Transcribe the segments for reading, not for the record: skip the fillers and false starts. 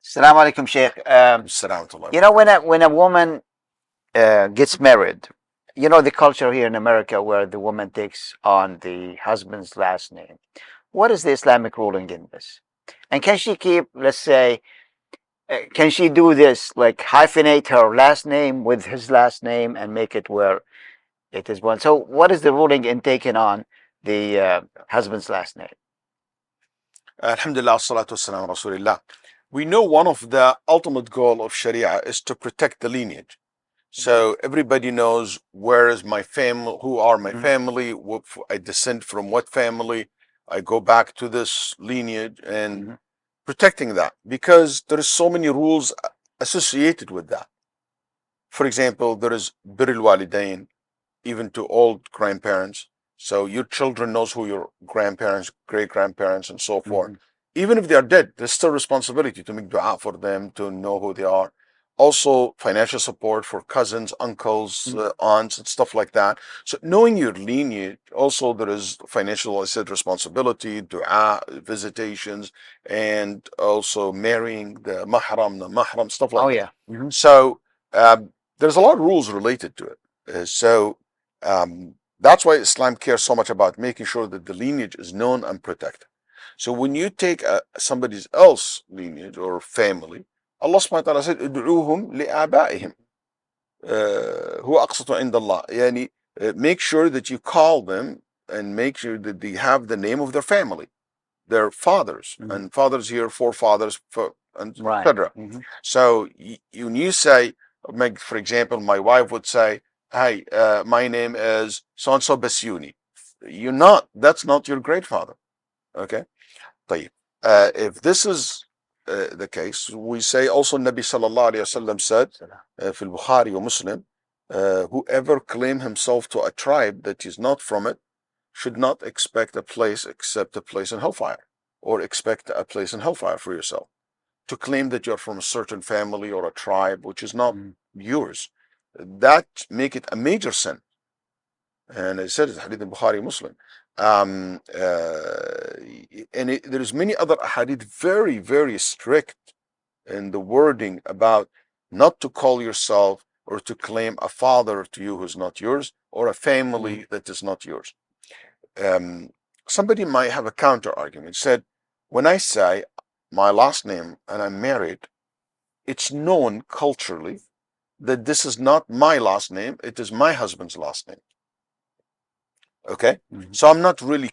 Assalamu alaikum, Shaykh. You know, when a woman gets married, you know the culture here in America where the woman takes on the husband's last name. What is the Islamic ruling in this? And can she keep, let's say, can she do this, like hyphenate her last name with his last name and make it where it is one? So, what is the ruling in taking on the husband's last name? Alhamdulillah, salatu wassalam, Rasulillah. We know one of the ultimate goal of Sharia is to protect the lineage. So everybody knows where is my family, who are my family, I descend from what family, I go back to this lineage and protecting that because there is so many rules associated with that. For example, there is bir al-walidain, even to old grandparents. So your children knows who your grandparents, great grandparents, and so forth. Even if they are dead, there's still responsibility to make dua for them, to know who they are. Also, financial support for cousins, uncles, aunts, and stuff like that. So knowing your lineage, also there is financial, I said, responsibility, dua, visitations, and also marrying the mahram, stuff like that. So there's a lot of rules related to it. That's why Islam cares so much about making sure that the lineage is known and protected. So when you take somebody else lineage or family, Allah subhanahu wa ta'ala said, ادعوهم لآبائهم هو أقسط عند الله. يعني, make sure that you call them and make sure that they have the name of their family, their fathers, and fathers here, forefathers, and etc. So when you say, for example, my wife would say, "Hi, my name is so-and-so Basyouni." That's not your great father. Okay? طيب. If this is the case, we say also Nabi sallallahu alayhi wasallam said, في البخاري ومسلم, whoever claim himself to a tribe that is not from it should not expect a place except a place in hellfire, or expect a place in hellfire for yourself. To claim that you're from a certain family or a tribe which is not yours, that make it a major sin. And it says hadith in Bukhari Muslim. There's many other hadith very, very strict in the wording about not to call yourself or to claim a father to you who's not yours, or a family that is not yours. Somebody might have a counter argument. Said, when I say my last name and I'm married, it's known culturally that this is not my last name, it is my husband's last name. Okay? So I'm not really,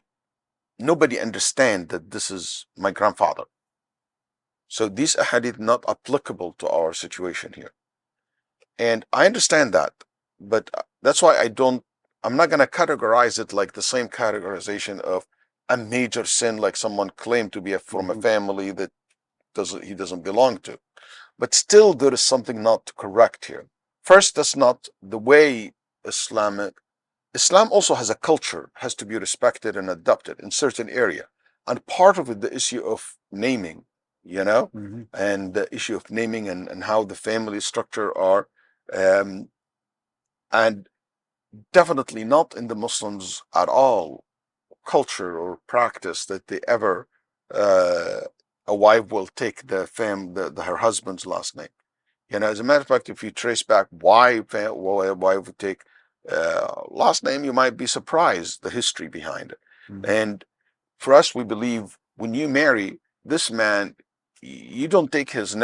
nobody understand that this is my grandfather. So these ahadith not applicable to our situation here. And I understand that, but that's why I'm not going to categorize it like the same categorization of a major sin, like someone claimed to be from a family that he doesn't belong to. But still, there is something not correct here. First, that's not the way Islam also has a culture, has to be respected and adopted in certain area. And part of it, the issue of naming, and the issue of naming and how the family structure are, and definitely not in the Muslims at all culture or practice that they ever a wife will take her husband's last name. As a matter of fact, if you trace back why wife would take last name, you might be surprised the history behind it. And for us, we believe when you marry this man, you don't take his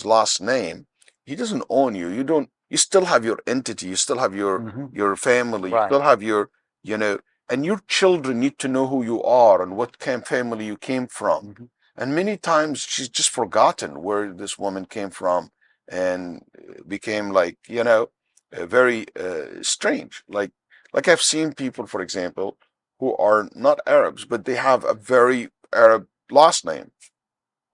last name. He doesn't own you. You still have your entity. You still have your family. You still have your, and your children need to know who you are and what kind of family you came from. And many times she's just forgotten where this woman came from and became like, very strange. Like I've seen people, for example, who are not Arabs, but they have a very Arab last name,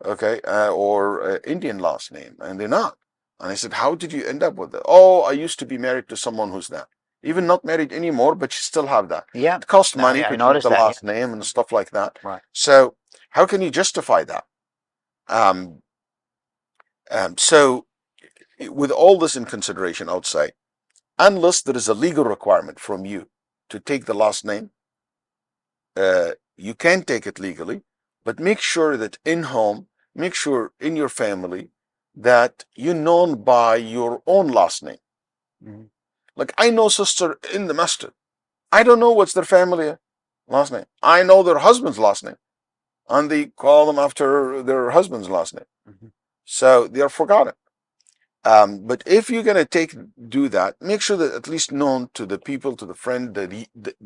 okay, or Indian last name, and they're not. And I said, how did you end up with that? Oh, I used to be married to someone who's that. Even not married anymore, but you still have that. Yeah. It costs money to keep the last name and stuff like that. Right. So how can you justify that? So with all this in consideration, I would say, unless there is a legal requirement from you to take the last name, you can take it legally, but make sure that make sure in your family that you're known by your own last name. Mhm. Like I know sister in the masjid. I don't know what's their family last name. I know their husband's last name, and they call them after their husband's last name. Mhm. So they are forgotten. But if you're gonna do that, make sure that at least known to the people, to the friend, that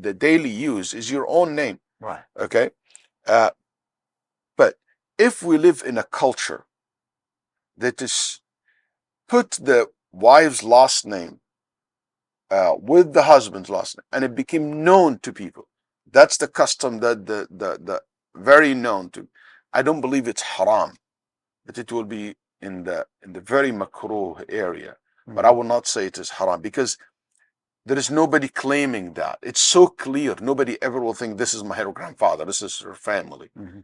the daily use is your own name. Right. Okay. Uh, but if we live in a culture that is put the wife's last name with the husband's last name, and it became known to people, that's the custom that the very known to. I don't believe it's haram, but it will be in the very makruh area. But I Mhm. will not say it is haram because there is nobody claiming that. It's so clear. Nobody ever will think this is my her grandfather. This is her family. Mhm.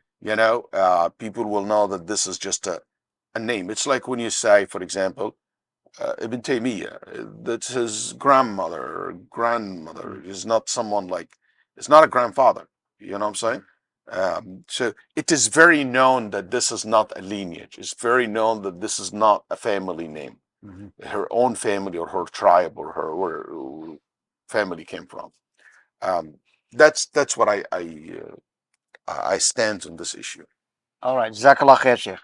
People will know that this is just a name. It's like when you say, for example, Ibn Taymiyyah, that's his grandmother or grandmother, is not someone like, it's not a grandfather. You know what I'm saying? So it is very known that this is not a lineage. It's very known that this is not a family name. Mhm. Her own family or her tribe or her family came from. Um, that's what I stand on this issue. All right. Jazakallah khair, Sheikh.